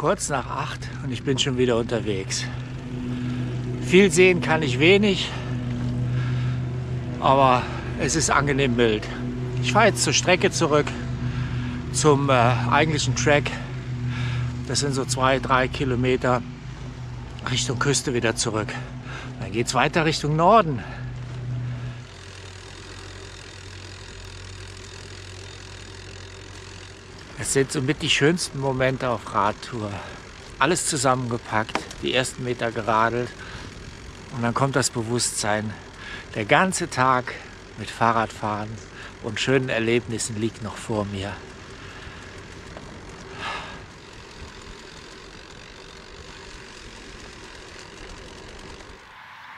Kurz nach 8 und ich bin schon wieder unterwegs. Viel sehen kann ich wenig, aber es ist angenehm mild. Ich fahre jetzt zur Strecke zurück, zum eigentlichen Track. Das sind so 2-3 Kilometer Richtung Küste wieder zurück. Dann geht es weiter Richtung Norden. Es sind somit die schönsten Momente auf Radtour. Alles zusammengepackt, die ersten Meter geradelt und dann kommt das Bewusstsein. Der ganze Tag mit Fahrradfahren und schönen Erlebnissen liegt noch vor mir.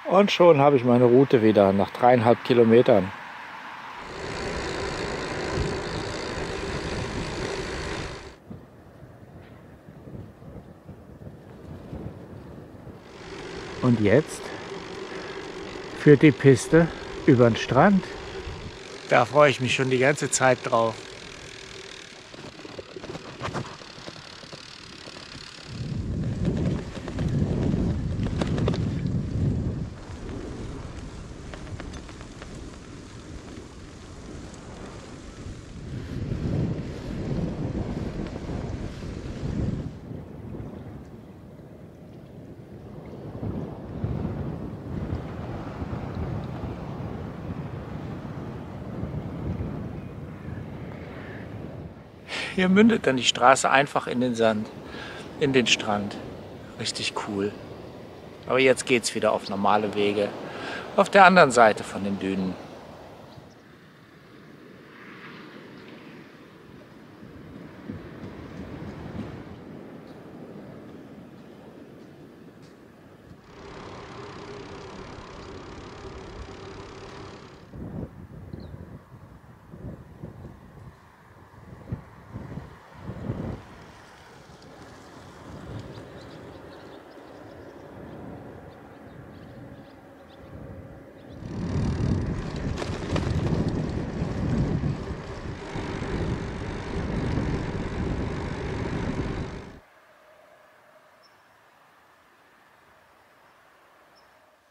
Und schon habe ich meine Route wieder nach 3,5 Kilometern. Und jetzt führt die Piste über den Strand. Da freue ich mich schon die ganze Zeit drauf. Hier mündet dann die Straße einfach in den Sand, in den Strand. Richtig cool. Aber jetzt geht's wieder auf normale Wege, auf der anderen Seite von den Dünen.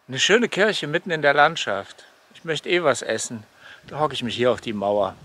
Eine schöne Kirche mitten in der Landschaft. Ich möchte eh was essen. Da hocke ich mich hier auf die Mauer.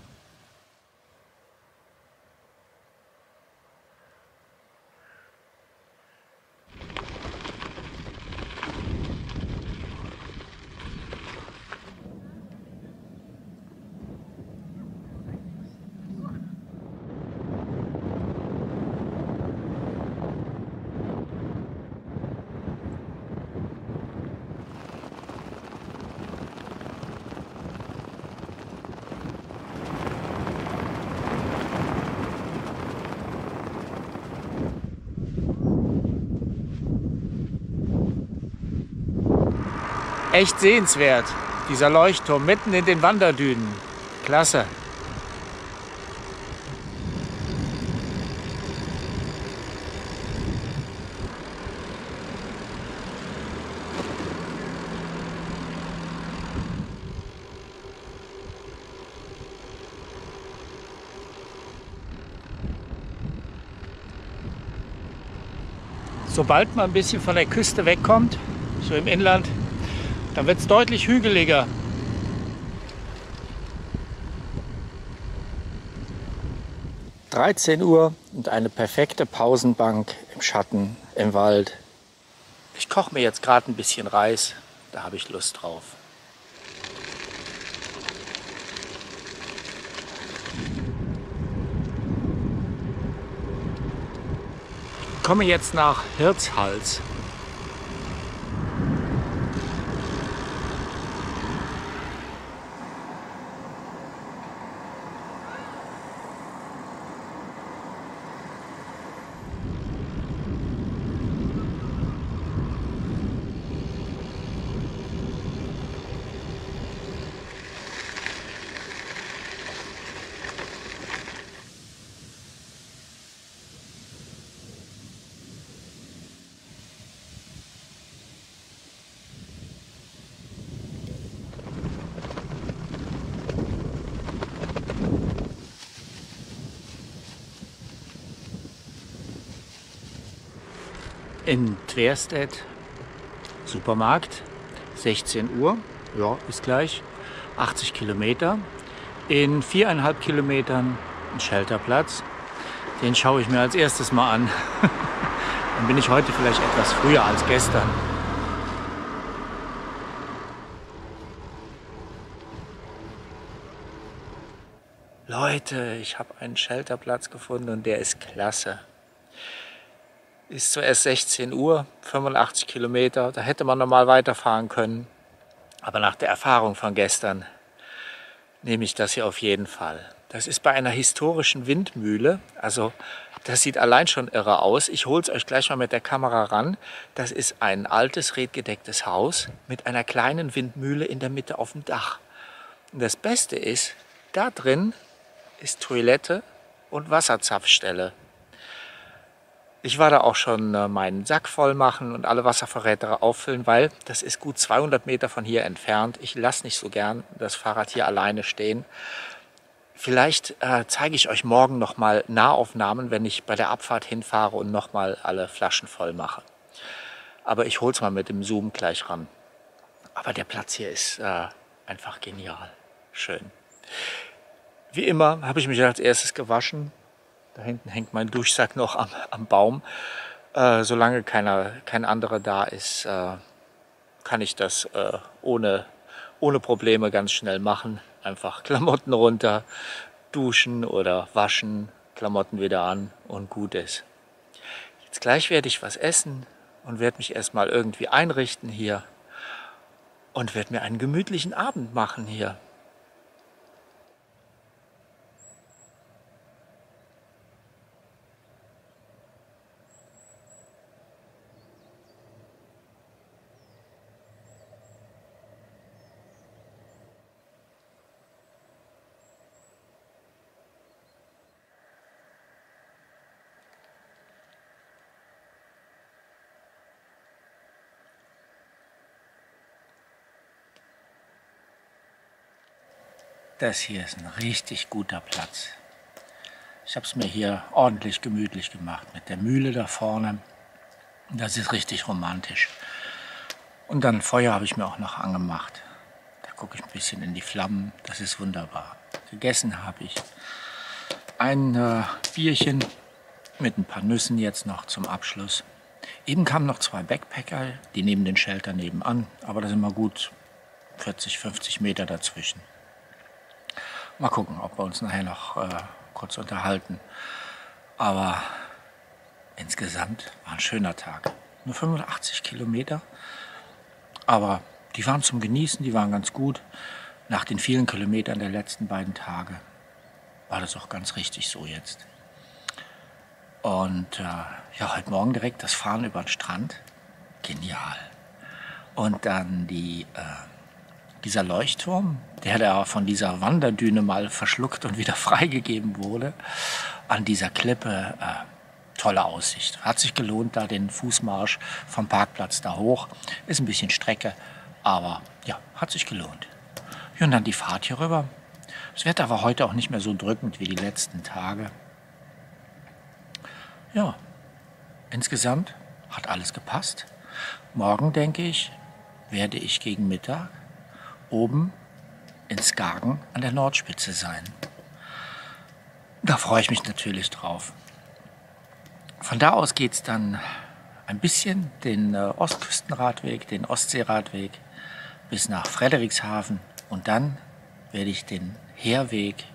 Echt sehenswert, dieser Leuchtturm mitten in den Wanderdünen. Klasse. Sobald man ein bisschen von der Küste wegkommt, so im Inland, dann wird es deutlich hügeliger. – 13 Uhr und eine perfekte Pausenbank im Schatten im Wald. Ich koche mir jetzt gerade ein bisschen Reis, da habe ich Lust drauf. Ich komme jetzt nach Hirtshals. in Tverstedt, Supermarkt, 16 Uhr, ja, ist gleich, 80 Kilometer. In 4,5 Kilometern ein Shelterplatz. Den schaue ich mir als erstes mal an. Dann bin ich heute vielleicht etwas früher als gestern. Leute, ich habe einen Shelterplatz gefunden und der ist klasse. Ist zuerst 16 Uhr, 85 Kilometer. Da hätte man normal weiterfahren können. Aber nach der Erfahrung von gestern nehme ich das hier auf jeden Fall. Das ist bei einer historischen Windmühle. Also das sieht allein schon irre aus. Ich hole es euch gleich mal mit der Kamera ran. Das ist ein altes, redgedecktes Haus mit einer kleinen Windmühle in der Mitte auf dem Dach. Und das Beste ist, da drin ist Toilette und Wasserzapfstelle. Ich war da auch schon meinen Sack voll machen und alle Wasservorräte auffüllen, weil das ist gut 200 Meter von hier entfernt. Ich lasse nicht so gern das Fahrrad hier alleine stehen. Vielleicht zeige ich euch morgen nochmal Nahaufnahmen, wenn ich bei der Abfahrt hinfahre und nochmal alle Flaschen voll mache. Aber ich hole es mal mit dem Zoom gleich ran. Aber der Platz hier ist einfach genial. Schön. Wie immer habe ich mich als erstes gewaschen. Da hinten hängt mein Duschsack noch am Baum. Solange kein anderer da ist, kann ich das ohne Probleme ganz schnell machen. Einfach Klamotten runter, duschen oder waschen, Klamotten wieder an und gut ist. Jetzt gleich werde ich was essen und werde mich erstmal irgendwie einrichten hier und werde mir einen gemütlichen Abend machen hier. Das hier ist ein richtig guter Platz. Ich habe es mir hier ordentlich gemütlich gemacht mit der Mühle da vorne. Das ist richtig romantisch. Und dann Feuer habe ich mir auch noch angemacht. Da gucke ich ein bisschen in die Flammen. Das ist wunderbar. Gegessen habe ich ein Bierchen mit ein paar Nüssen jetzt noch zum Abschluss. Eben kamen noch 2 Backpacker, die nehmen den Shelter nebenan. Aber da sind mal gut 40, 50 Meter dazwischen. Mal gucken, ob wir uns nachher noch kurz unterhalten. Aber insgesamt war ein schöner Tag. Nur 85 Kilometer. Aber die waren zum Genießen, die waren ganz gut. Nach den vielen Kilometern der letzten beiden Tage war das auch ganz richtig so jetzt. Und ja, heute Morgen direkt das Fahren über den Strand. Genial. Und dann dieser Leuchtturm, der da von dieser Wanderdüne mal verschluckt und wieder freigegeben wurde, an dieser Klippe, tolle Aussicht. Hat sich gelohnt, da den Fußmarsch vom Parkplatz da hoch. Ist ein bisschen Strecke, aber ja, hat sich gelohnt. Ja, und dann die Fahrt hier rüber. Das Wetter war heute auch nicht mehr so drückend wie die letzten Tage. Ja, insgesamt hat alles gepasst. Morgen, denke ich, werde ich gegen Mittag oben in Skagen an der Nordspitze sein. Da freue ich mich natürlich drauf. Von da aus geht es dann ein bisschen den Ostküstenradweg, den Ostseeradweg bis nach Frederikshafen und dann werde ich den Heerweg,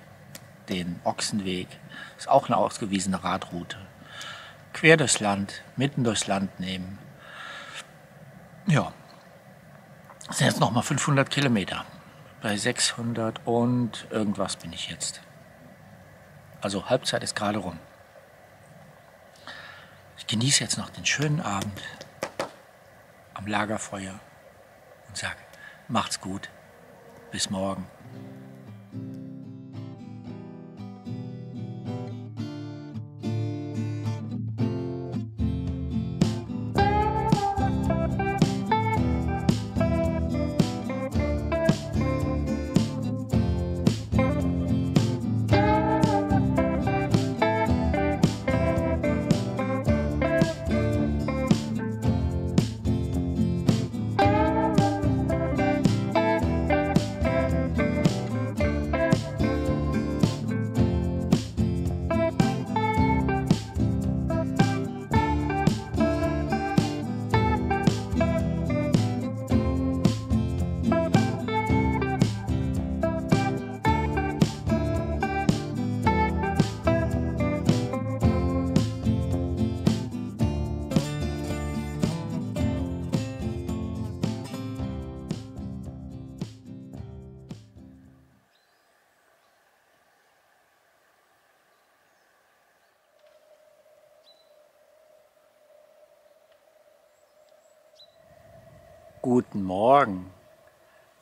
den Ochsenweg, ist auch eine ausgewiesene Radroute, quer durchs Land, mitten durchs Land nehmen. Ja. Das sind jetzt nochmal 500 Kilometer. Bei 600 und irgendwas bin ich jetzt. Also Halbzeit ist gerade rum. Ich genieße jetzt noch den schönen Abend am Lagerfeuer und sage, macht's gut. Bis morgen. Guten Morgen.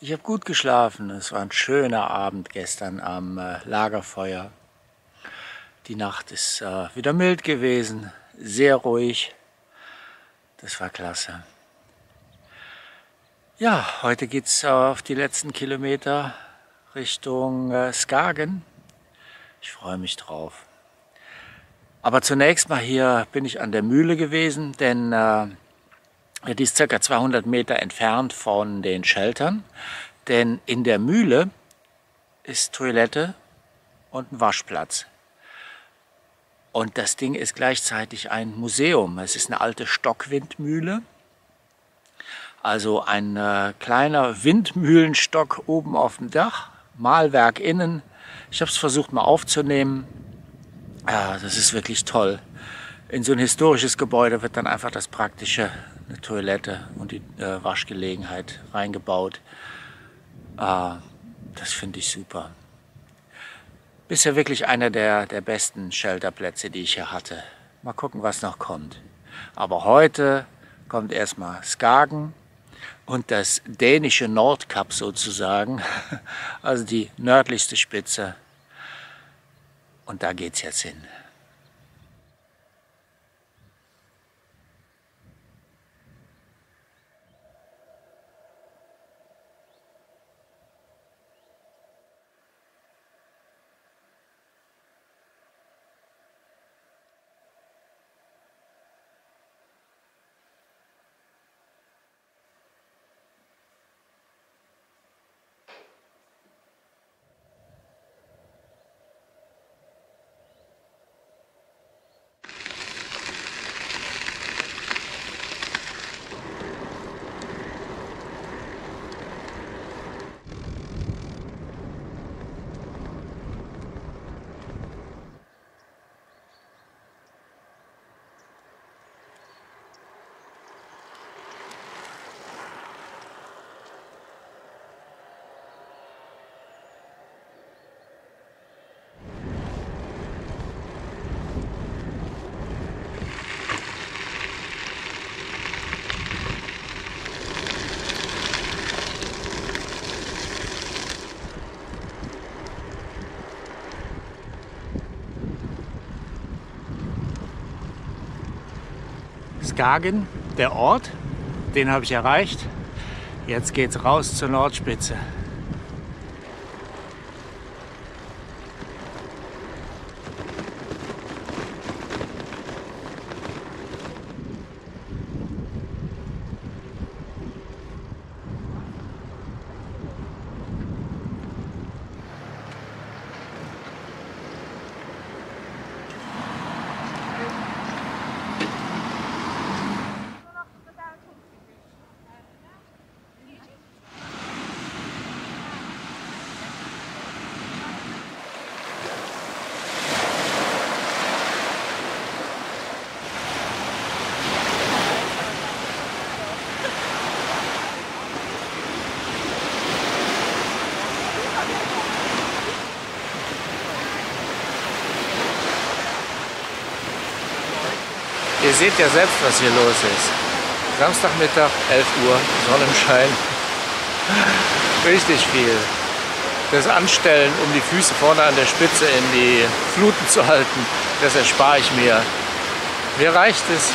Ich habe gut geschlafen. Es war ein schöner Abend gestern am Lagerfeuer. Die Nacht ist wieder mild gewesen, sehr ruhig. Das war klasse. Ja, heute geht es auf die letzten Kilometer Richtung Skagen. Ich freue mich drauf. Aber zunächst mal hier bin ich an der Mühle gewesen, denn die ist ca. 200 Meter entfernt von den Sheltern. Denn in der Mühle ist Toilette und ein Waschplatz. Und das Ding ist gleichzeitig ein Museum. Es ist eine alte Stockwindmühle. Also ein kleiner Windmühlenstock oben auf dem Dach, Mahlwerk innen. Ich habe es versucht mal aufzunehmen. Ja, das ist wirklich toll. In so ein historisches Gebäude wird dann einfach das Praktische, eine Toilette und die Waschgelegenheit reingebaut. Das finde ich super. Bisher wirklich einer der besten Shelterplätze, die ich hier hatte. Mal gucken, was noch kommt. Aber heute kommt erstmal Skagen und das dänische Nordkap sozusagen, also die nördlichste Spitze. Und da geht's jetzt hin. Skagen, der Ort, den habe ich erreicht. Jetzt geht's raus zur Nordspitze. Ihr seht ja selbst, was hier los ist. Samstagmittag, 11 Uhr, Sonnenschein. Richtig viel. Das Anstellen, um die Füße vorne an der Spitze in die Fluten zu halten, das erspare ich mir. Mir reicht es,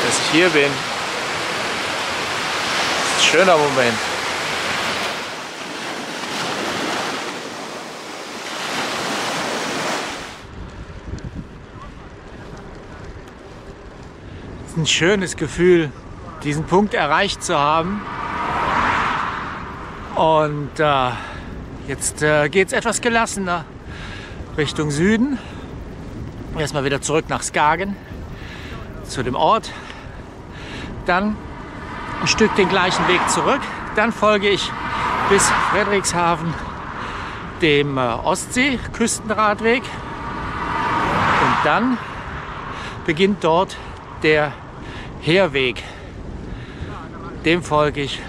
dass ich hier bin. Das ist ein schöner Moment. Ein schönes Gefühl, diesen Punkt erreicht zu haben. Und jetzt geht es etwas gelassener Richtung Süden. Erstmal wieder zurück nach Skagen, zu dem Ort. Dann ein Stück den gleichen Weg zurück. Dann folge ich bis Frederikshavn dem Ostsee-Küstenradweg. Und dann beginnt dort der Heerweg. Dem folge ich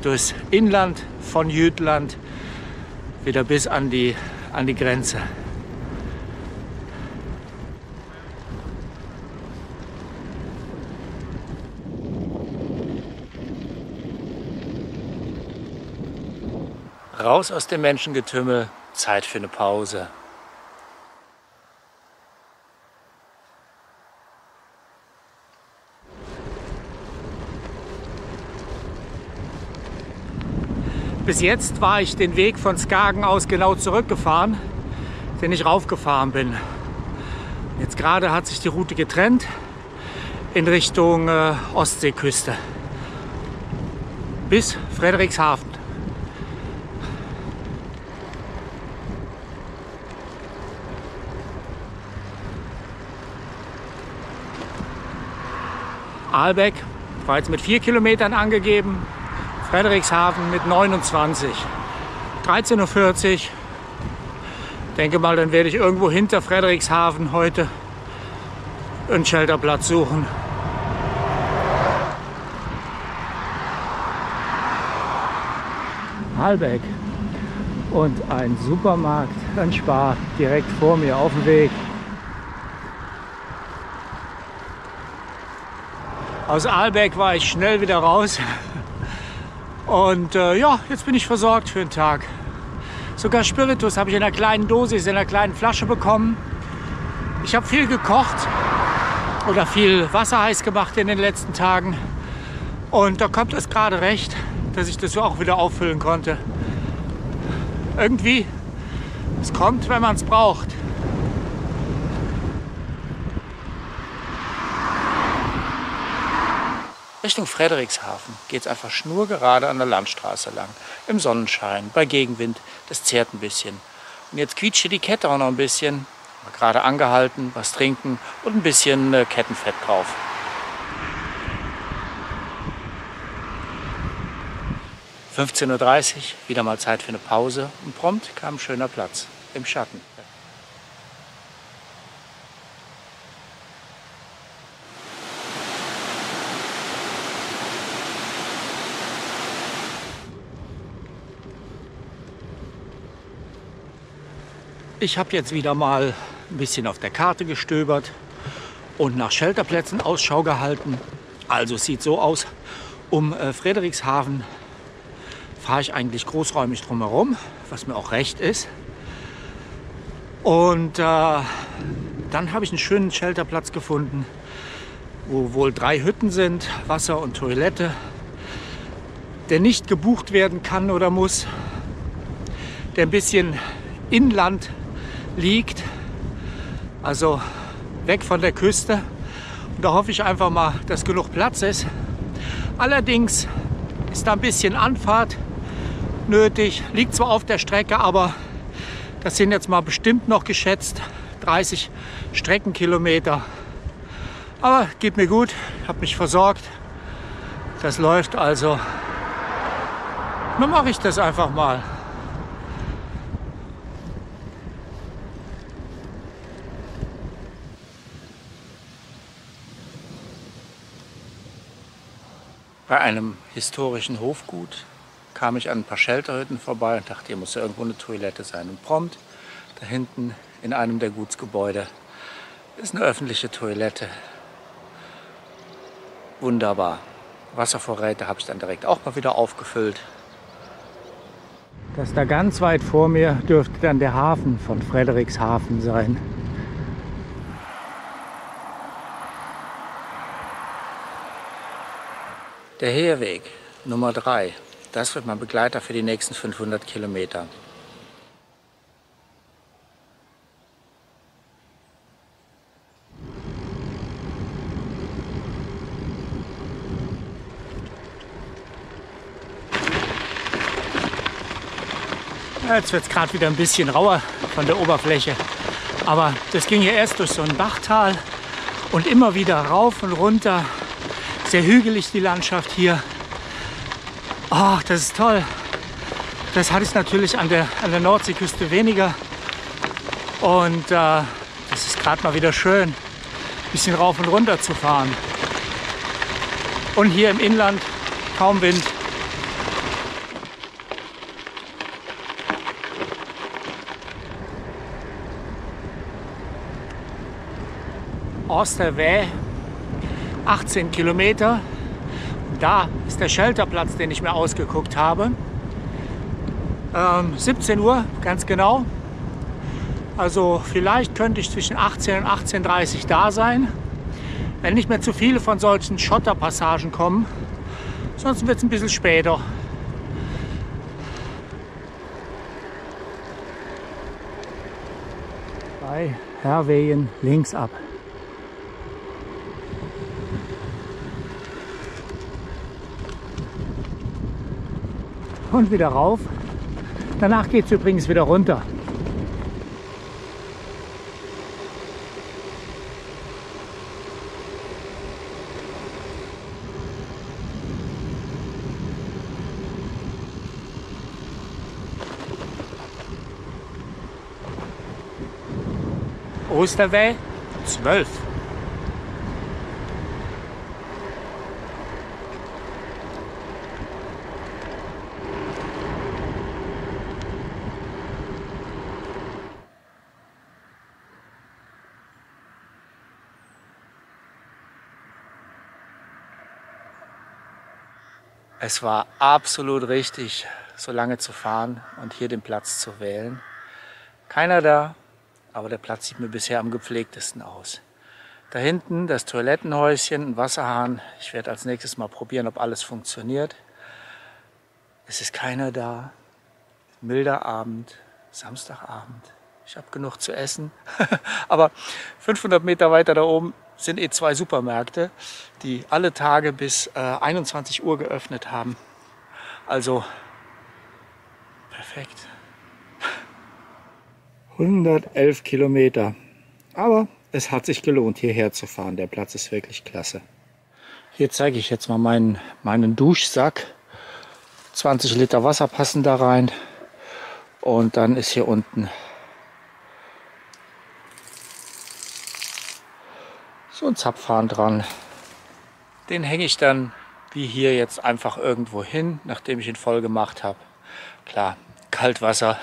durchs Inland von Jütland wieder bis an die Grenze. Raus aus dem Menschengetümmel, Zeit für eine Pause. Bis jetzt war ich den Weg von Skagen aus genau zurückgefahren, den ich raufgefahren bin. Jetzt gerade hat sich die Route getrennt in Richtung Ostseeküste bis Frederikshavn. Aalbeck war jetzt mit 4 Kilometern angegeben. Frederikshavn mit 29. 13:40 Uhr. Denke mal, dann werde ich irgendwo hinter Frederikshavn heute einen Shelterplatz suchen. Aalbeck und ein Supermarkt, ein Spar direkt vor mir auf dem Weg. Aus Aalbeck war ich schnell wieder raus. Und ja, jetzt bin ich versorgt für den Tag. Sogar Spiritus habe ich in einer kleinen Dosis, in einer kleinen Flasche bekommen. Ich habe viel gekocht oder viel Wasser heiß gemacht in den letzten Tagen. Und da kommt es gerade recht, dass ich das so auch wieder auffüllen konnte. Irgendwie, es kommt, wenn man es braucht. Richtung Frederikshavn geht es einfach schnurgerade an der Landstraße lang. Im Sonnenschein, bei Gegenwind, das zehrt ein bisschen. Und jetzt quietscht hier die Kette auch noch ein bisschen. Mal gerade angehalten, was trinken und ein bisschen Kettenfett drauf. (15:30 Uhr), wieder mal Zeit für eine Pause und prompt kam ein schöner Platz im Schatten. Ich habe jetzt wieder mal ein bisschen auf der Karte gestöbert und nach Shelterplätzen Ausschau gehalten. Also es sieht so aus, um Frederikshavn fahre ich eigentlich großräumig drumherum, was mir auch recht ist. Und dann habe ich einen schönen Shelterplatz gefunden, wo wohl 3 Hütten sind, Wasser und Toilette, der nicht gebucht werden kann oder muss, der ein bisschen inland liegt, also weg von der Küste. Und da hoffe ich einfach mal, dass genug Platz ist. Allerdings ist da ein bisschen Anfahrt nötig, liegt zwar auf der Strecke, aber das sind jetzt mal bestimmt noch geschätzt 30 Streckenkilometer. Aber geht mir gut, ich habe mich versorgt, das läuft also. Dann mache ich das einfach mal. Bei einem historischen Hofgut kam ich an ein paar Shelterhütten vorbei und dachte, hier muss ja irgendwo eine Toilette sein. Und prompt, da hinten in einem der Gutsgebäude, ist eine öffentliche Toilette. Wunderbar. Wasservorräte habe ich dann direkt auch mal wieder aufgefüllt. Das da ganz weit vor mir dürfte dann der Hafen von Frederikshavn sein. Der Heerweg Nummer 3, das wird mein Begleiter für die nächsten 500 Kilometer. Jetzt wird es gerade wieder ein bisschen rauer von der Oberfläche, aber das ging hier erst durch so ein Bachtal und immer wieder rauf und runter. Sehr hügelig die Landschaft hier. Oh, das ist toll. Das hatte ich natürlich an der Nordseeküste weniger. Und das ist gerade mal wieder schön, ein bisschen rauf und runter zu fahren. Und hier im Inland kaum Wind. Oosterwee, 18 Kilometer. Da ist der Shelterplatz, den ich mir ausgeguckt habe. 17 Uhr, ganz genau. Also vielleicht könnte ich zwischen 18 und 18:30 Uhr da sein, wenn nicht mehr zu viele von solchen Schotterpassagen kommen. Sonst wird es ein bisschen später. Bei Herwegen links ab. Und wieder rauf. Danach geht es übrigens wieder runter. Osterwey 12. Es war absolut richtig, so lange zu fahren und hier den Platz zu wählen. Keiner da, aber der Platz sieht mir bisher am gepflegtesten aus. Da hinten das Toilettenhäuschen, ein Wasserhahn. Ich werde als nächstes mal probieren, ob alles funktioniert. Es ist keiner da. Milder Abend, Samstagabend. Ich habe genug zu essen. Aber 500 Meter weiter da oben sind 2 Supermärkte, die alle Tage bis 21 Uhr geöffnet haben. Also perfekt. 111 Kilometer. Aber es hat sich gelohnt, hierher zu fahren. Der Platz ist wirklich klasse. Hier zeige ich jetzt mal meinen Duschsack. 20 Liter Wasser passen da rein. Und dann ist hier unten so ein Zapfhahn dran. Den hänge ich dann wie hier jetzt einfach irgendwo hin, nachdem ich ihn voll gemacht habe. Klar, Kaltwasser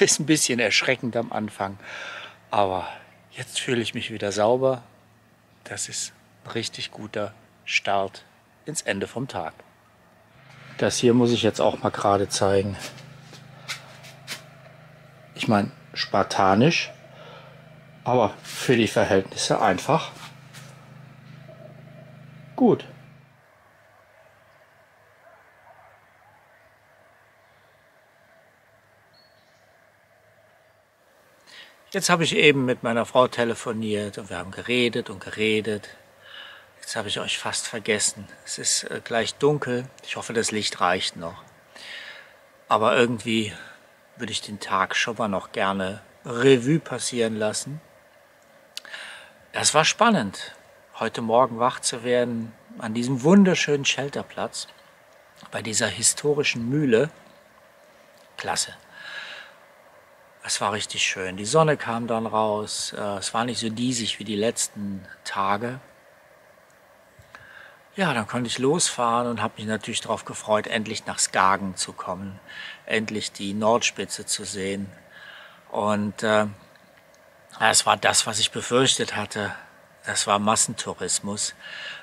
ist ein bisschen erschreckend am Anfang, aber jetzt fühle ich mich wieder sauber. Das ist ein richtig guter Start ins Ende vom Tag. Das hier muss ich jetzt auch mal gerade zeigen. Ich meine, spartanisch, aber für die Verhältnisse einfach gut. Jetzt habe ich eben mit meiner Frau telefoniert und wir haben geredet und geredet. Jetzt habe ich euch fast vergessen. Es ist gleich dunkel. Ich hoffe, das Licht reicht noch. Aber irgendwie würde ich den Tag schon mal noch gerne Revue passieren lassen. Es war spannend, heute Morgen wach zu werden an diesem wunderschönen Shelterplatz, bei dieser historischen Mühle. Klasse. Es war richtig schön. Die Sonne kam dann raus. Es war nicht so diesig wie die letzten Tage. Ja, dann konnte ich losfahren und habe mich natürlich darauf gefreut, endlich nach Skagen zu kommen, endlich die Nordspitze zu sehen. Und es war das, was ich befürchtet hatte. Das war Massentourismus.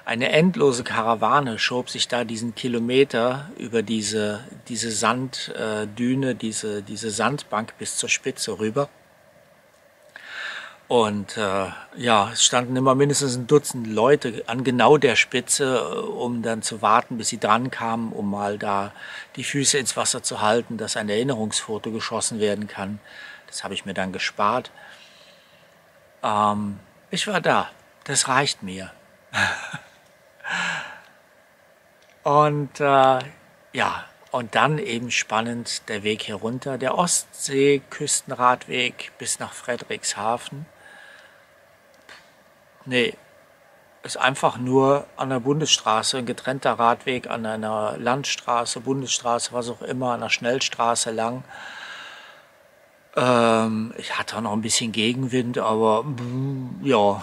Eine endlose Karawane schob sich da diesen Kilometer über diese Sanddüne, diese Sandbank bis zur Spitze rüber. Und ja, es standen immer mindestens ein Dutzend Leute an genau der Spitze, um dann zu warten, bis sie dran kamen, um mal da die Füße ins Wasser zu halten, dass ein Erinnerungsfoto geschossen werden kann. Das habe ich mir dann gespart. Ich war da. Das reicht mir. Und ja, und dann eben spannend der Weg hier runter, der Ostsee-Küstenradweg bis nach Frederikshafen. Nee, ist einfach nur an der Bundesstraße, ein getrennter Radweg an einer Landstraße, Bundesstraße, was auch immer, an einer Schnellstraße lang. Ich hatte auch noch ein bisschen Gegenwind, aber ja,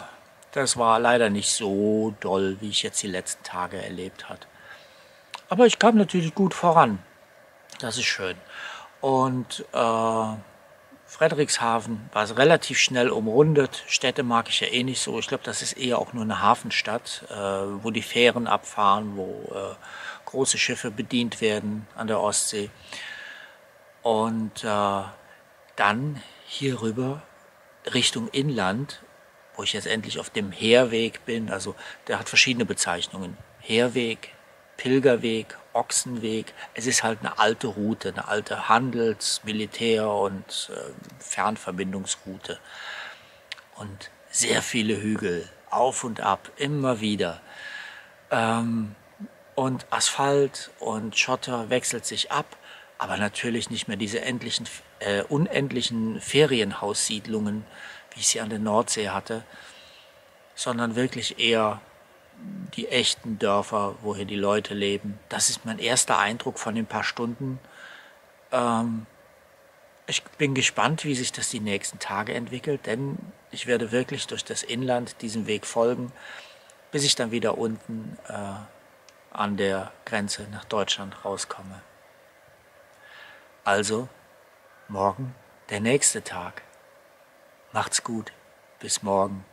das war leider nicht so doll, wie ich jetzt die letzten Tage erlebt habe. Aber ich kam natürlich gut voran. Das ist schön. Und Frederikshafen war relativ schnell umrundet. Städte mag ich ja eh nicht so. Ich glaube, das ist eher auch nur eine Hafenstadt, wo die Fähren abfahren, wo große Schiffe bedient werden an der Ostsee. Und dann hier rüber Richtung Inland, wo ich jetzt endlich auf dem Heerweg bin. Also der hat verschiedene Bezeichnungen. Heerweg, Pilgerweg, Ochsenweg. Es ist halt eine alte Route, eine alte Handels-, Militär- und Fernverbindungsroute. Und sehr viele Hügel, auf und ab, immer wieder. Und Asphalt und Schotter wechselt sich ab, aber natürlich nicht mehr diese unendlichen Ferienhaussiedlungen, wie ich sie an der Nordsee hatte, sondern wirklich eher die echten Dörfer, wo hier die Leute leben. Das ist mein erster Eindruck von den paar Stunden. Ich bin gespannt, wie sich das die nächsten Tage entwickelt, denn ich werde wirklich durch das Inland diesem Weg folgen, bis ich dann wieder unten an der Grenze nach Deutschland rauskomme. Also, morgen der nächste Tag. Macht's gut. Bis morgen.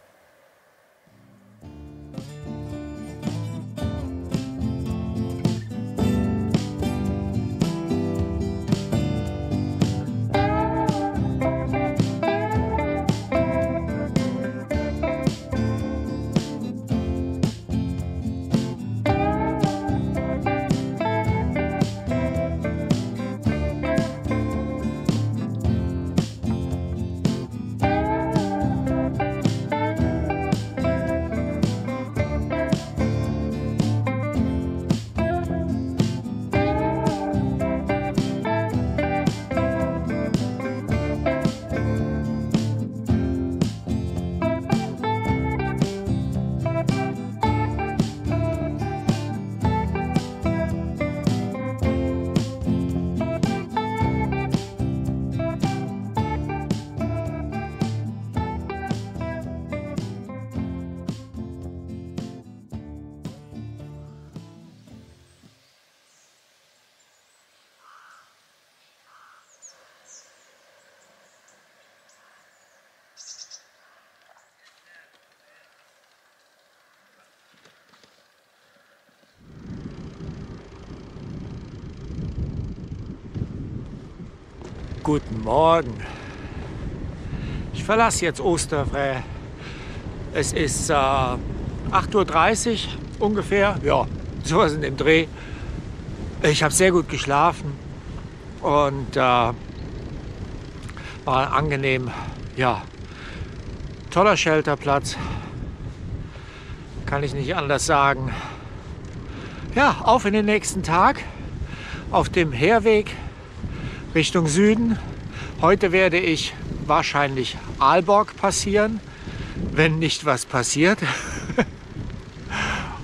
Guten Morgen. Ich verlasse jetzt Osterfrä. Es ist 8:30 Uhr ungefähr. Ja, sowas in dem Dreh. Ich habe sehr gut geschlafen und war angenehm. Ja, toller Shelterplatz. Kann ich nicht anders sagen. Ja, auf in den nächsten Tag auf dem Heerweg Richtung Süden. Heute werde ich wahrscheinlich Aalborg passieren, wenn nicht was passiert.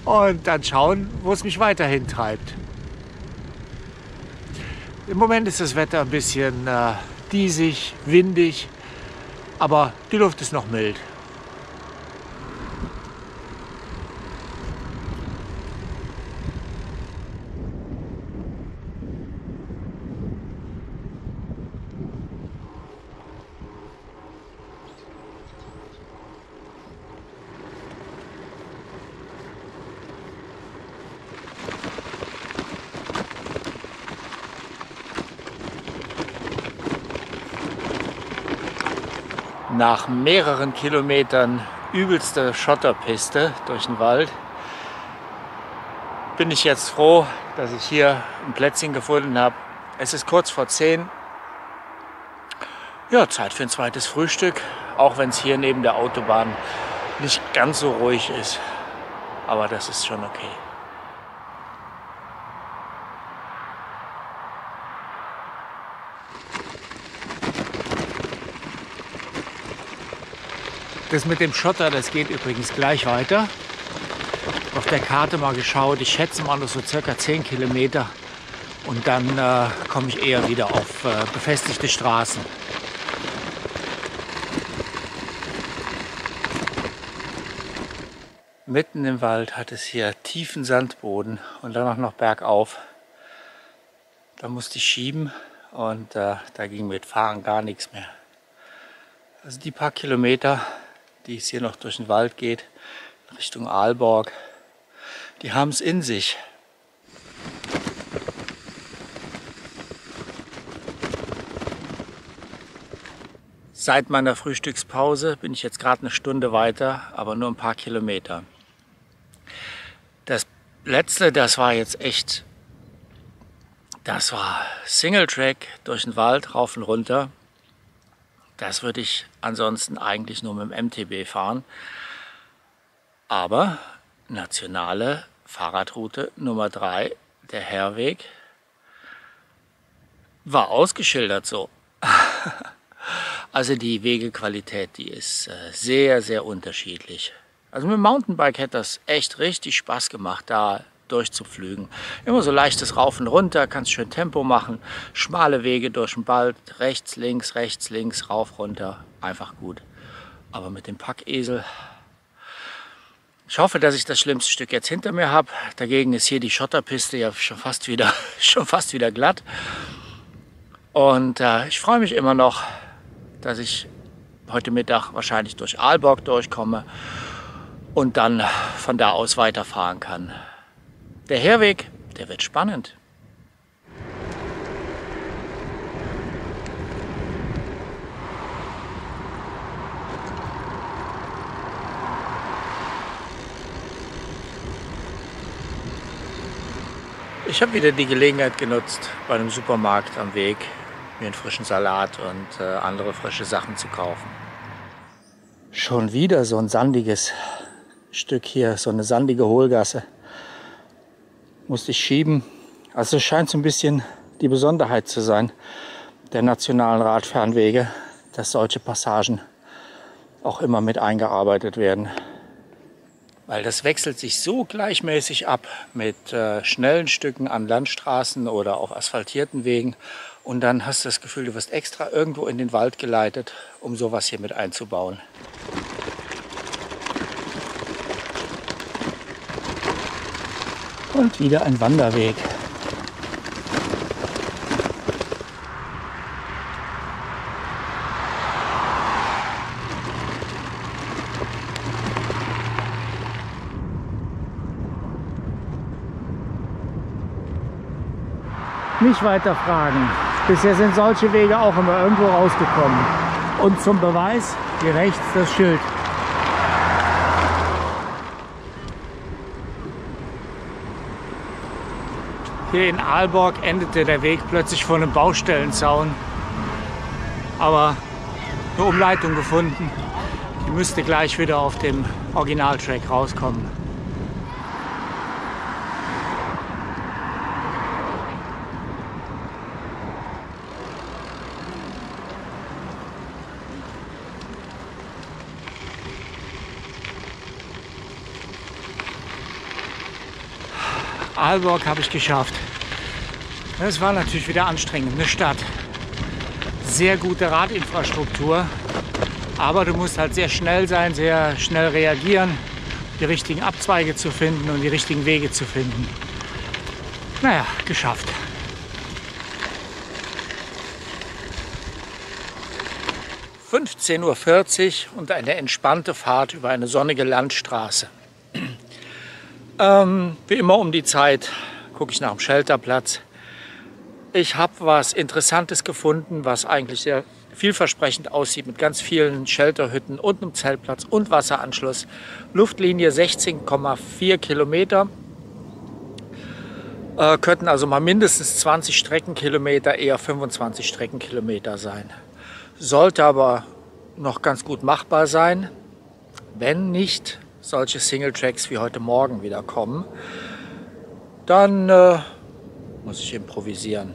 Und dann schauen, wo es mich weiterhin treibt. Im Moment ist das Wetter ein bisschen diesig, windig, aber die Luft ist noch mild. Nach mehreren Kilometern übelste Schotterpiste durch den Wald bin ich jetzt froh, dass ich hier ein Plätzchen gefunden habe. Es ist kurz vor 10. Ja, Zeit für ein zweites Frühstück, auch wenn es hier neben der Autobahn nicht ganz so ruhig ist. Aber das ist schon okay. Das mit dem Schotter, das geht übrigens gleich weiter. Auf der Karte mal geschaut, ich schätze mal noch so circa 10 Kilometer und dann komme ich eher wieder auf befestigte Straßen. Mitten im Wald hat es hier tiefen Sandboden und dann auch noch bergauf. Da musste ich schieben und da ging mit Fahren gar nichts mehr. Also die paar Kilometer, die es hier noch durch den Wald geht, Richtung Aalborg, die haben es in sich. Seit meiner Frühstückspause bin ich jetzt gerade eine Stunde weiter, aber nur ein paar Kilometer. Das letzte, das war jetzt echt, das war Single-Track durch den Wald, rauf und runter. Das würde ich ansonsten eigentlich nur mit dem MTB fahren. Aber nationale Fahrradroute Nummer 3, der Herweg, war ausgeschildert so. Also die Wegequalität, die ist sehr, sehr unterschiedlich. Also mit dem Mountainbike hätte das echt richtig Spaß gemacht, da durchzupflügen. Immer so leichtes Rauf und runter, kannst schön Tempo machen, schmale Wege durch den Wald, rechts, links, rauf, runter, einfach gut. Aber mit dem Packesel, ich hoffe, dass ich das schlimmste Stück jetzt hinter mir habe. Dagegen ist hier die Schotterpiste ja schon fast wieder glatt. Und ich freue mich immer noch, dass ich heute Mittag wahrscheinlich durch Aalborg durchkomme und dann von da aus weiterfahren kann. Der Herweg, der wird spannend. Ich habe wieder die Gelegenheit genutzt, bei einem Supermarkt am Weg mir einen frischen Salat und andere frische Sachen zu kaufen. Schon wieder so ein sandiges Stück hier, so eine sandige Hohlgasse. Musste ich schieben. Also es scheint so ein bisschen die Besonderheit zu sein der nationalen Radfernwege, dass solche Passagen auch immer mit eingearbeitet werden. Weil das wechselt sich so gleichmäßig ab mit schnellen Stücken an Landstraßen oder auf asphaltierten Wegen. Und dann hast du das Gefühl, du wirst extra irgendwo in den Wald geleitet, um sowas hier mit einzubauen. Und wieder ein Wanderweg. Nicht weiter fragen. Bisher sind solche Wege auch immer irgendwo rausgekommen. Und zum Beweis, hier rechts das Schild. Hier in Aalborg endete der Weg plötzlich vor einem Baustellenzaun. Aber eine Umleitung gefunden. Die müsste gleich wieder auf dem Originaltrack rauskommen. Aalborg habe ich geschafft. Das war natürlich wieder anstrengend. Eine Stadt. Sehr gute Radinfrastruktur. Aber du musst halt sehr schnell sein, sehr schnell reagieren, die richtigen Abzweige zu finden und die richtigen Wege zu finden. Naja, geschafft. (15:40 Uhr) und eine entspannte Fahrt über eine sonnige Landstraße. Wie immer um die Zeit gucke ich nach dem Shelterplatz. Ich habe was Interessantes gefunden, was eigentlich sehr vielversprechend aussieht, mit ganz vielen Shelterhütten und einem Zeltplatz und Wasseranschluss. Luftlinie 16,4 Kilometer. Könnten also mal mindestens 20 Streckenkilometer, eher 25 Streckenkilometer sein. Sollte aber noch ganz gut machbar sein, wenn nicht solche Single-Tracks wie heute Morgen wieder kommen. Dann muss ich improvisieren.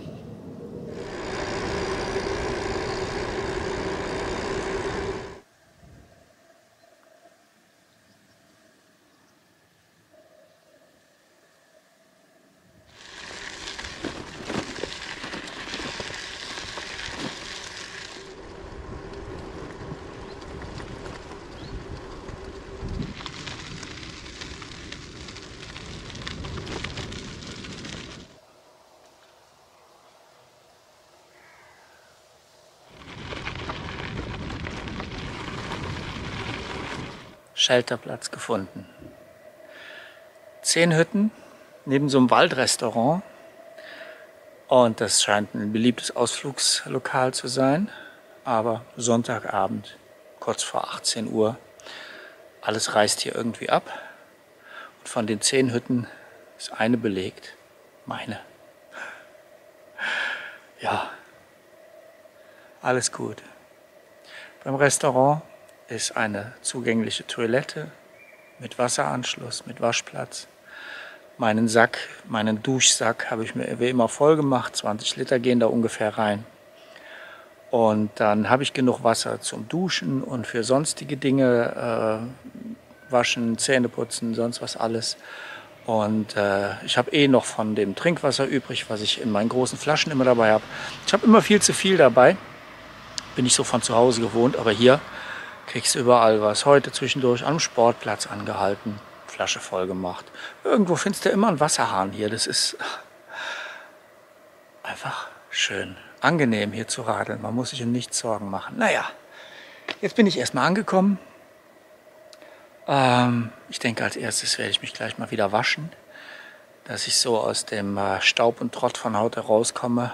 Shelterplatz gefunden. 10 Hütten neben so einem Waldrestaurant. Und das scheint ein beliebtes Ausflugslokal zu sein. aber Sonntagabend, kurz vor 18 Uhr, alles reißt hier irgendwie ab. Und von den 10 Hütten ist eine belegt. Meine. Ja, alles gut. Beim Restaurant ist eine zugängliche Toilette mit Wasseranschluss, mit Waschplatz. Meinen Sack, meinen Duschsack habe ich mir wie immer voll gemacht. 20 Liter gehen da ungefähr rein. Und dann habe ich genug Wasser zum Duschen und für sonstige Dinge, waschen, Zähne putzen, sonst was alles. Und ich habe noch von dem Trinkwasser übrig, was ich in meinen großen Flaschen immer dabei habe. Ich habe immer viel zu viel dabei. Bin ich so von zu Hause gewohnt, aber hier kriegst du überall was. Heute zwischendurch am Sportplatz angehalten, Flasche voll gemacht. Irgendwo findest du immer einen Wasserhahn hier. Das ist einfach schön, angenehm hier zu radeln. Man muss sich um nichts Sorgen machen. Naja, jetzt bin ich erstmal angekommen. Ich denke, als erstes werde ich mich gleich mal wieder waschen, dass ich so aus dem Staub und Trott von heute rauskomme.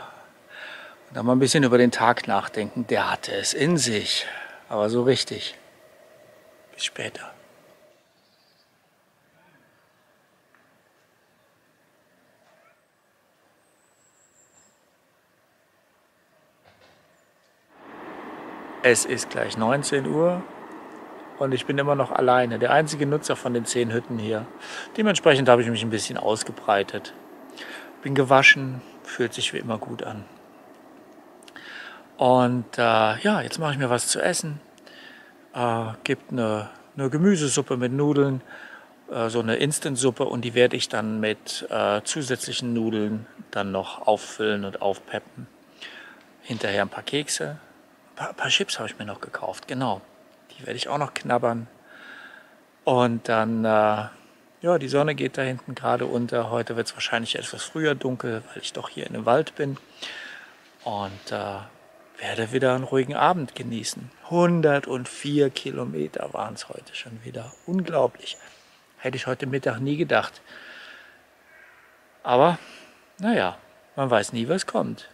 Und dann mal ein bisschen über den Tag nachdenken. Der hatte es in sich, aber so richtig. Bis später. Es ist gleich 19 Uhr und ich bin immer noch alleine, der einzige Nutzer von den 10 Hütten hier. Dementsprechend habe ich mich ein bisschen ausgebreitet. Bin gewaschen, fühlt sich wie immer gut an. Und ja, jetzt mache ich mir was zu essen. Gibt eine Gemüsesuppe mit Nudeln, so eine Instant-Suppe, und die werde ich dann mit zusätzlichen Nudeln dann noch auffüllen und aufpeppen. Hinterher ein paar Kekse, ein paar Chips habe ich mir noch gekauft, genau. Die werde ich auch noch knabbern. Und dann, ja, die Sonne geht da hinten gerade unter. Heute wird es wahrscheinlich etwas früher dunkel, weil ich doch hier in dem Wald bin. Und werde wieder einen ruhigen Abend genießen. 104 Kilometer waren es heute schon wieder. Unglaublich. Hätte ich heute Mittag nie gedacht. Aber, naja, man weiß nie, was kommt.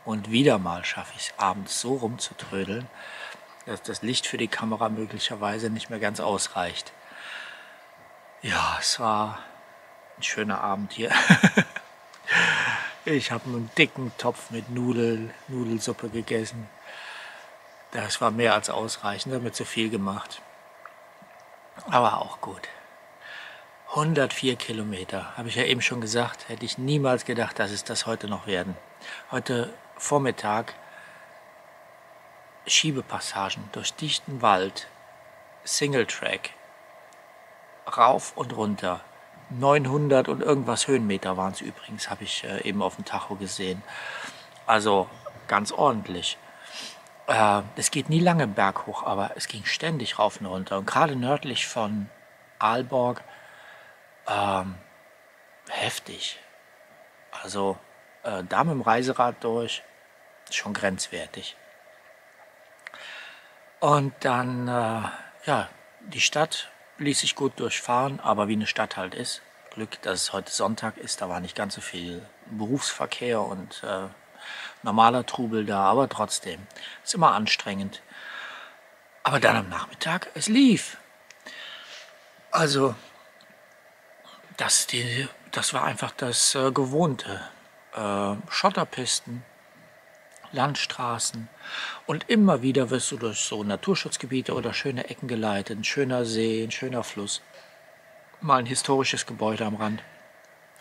Und wieder mal schaffe ich es abends so rumzutrödeln, dass das Licht für die Kamera möglicherweise nicht mehr ganz ausreicht. Ja, es war ein schöner Abend hier. Ich habe einen dicken Topf mit Nudelsuppe gegessen. Das war mehr als ausreichend, damit zu viel gemacht. Aber auch gut. 104 Kilometer, habe ich ja eben schon gesagt, hätte ich niemals gedacht, dass es das heute noch werden. Heute Vormittag Schiebepassagen durch dichten Wald, Singletrack, rauf und runter. 900 und irgendwas Höhenmeter waren es übrigens, habe ich eben auf dem Tacho gesehen. Also ganz ordentlich. Es geht nie lange berghoch, aber es ging ständig rauf und runter. Und gerade nördlich von Aalborg heftig. Also da mit dem Reiserad durch, schon grenzwertig. Und dann, ja, die Stadt ließ sich gut durchfahren, aber wie eine Stadt halt ist. Glück, dass es heute Sonntag ist, da war nicht ganz so viel Berufsverkehr und normaler Trubel da, aber trotzdem, ist immer anstrengend. Aber dann am Nachmittag, es lief. Also, das war einfach das Gewohnte. Schotterpisten, Landstraßen, und immer wieder wirst du durch so Naturschutzgebiete oder schöne Ecken geleitet. Ein schöner See, ein schöner Fluss, mal ein historisches Gebäude am Rand.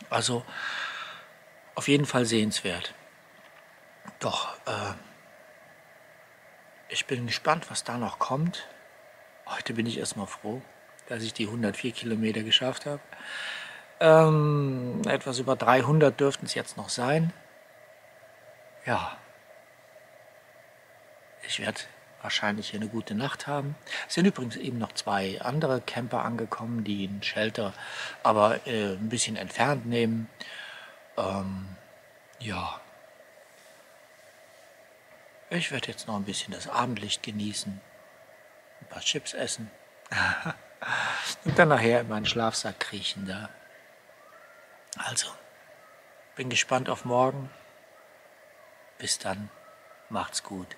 Also auf jeden Fall sehenswert. Doch, ich bin gespannt, was da noch kommt. Heute bin ich erstmal froh, dass ich die 104 Kilometer geschafft habe. Etwas über 300 dürften es jetzt noch sein. Ja, ich werde wahrscheinlich hier eine gute Nacht haben. Es sind übrigens eben noch 2 andere Camper angekommen, die ein Shelter aber ein bisschen entfernt nehmen. Ja. Ich werde jetzt noch ein bisschen das Abendlicht genießen, ein paar Chips essen und dann nachher in meinen Schlafsack kriechen da. Also, bin gespannt auf morgen. Bis dann, macht's gut.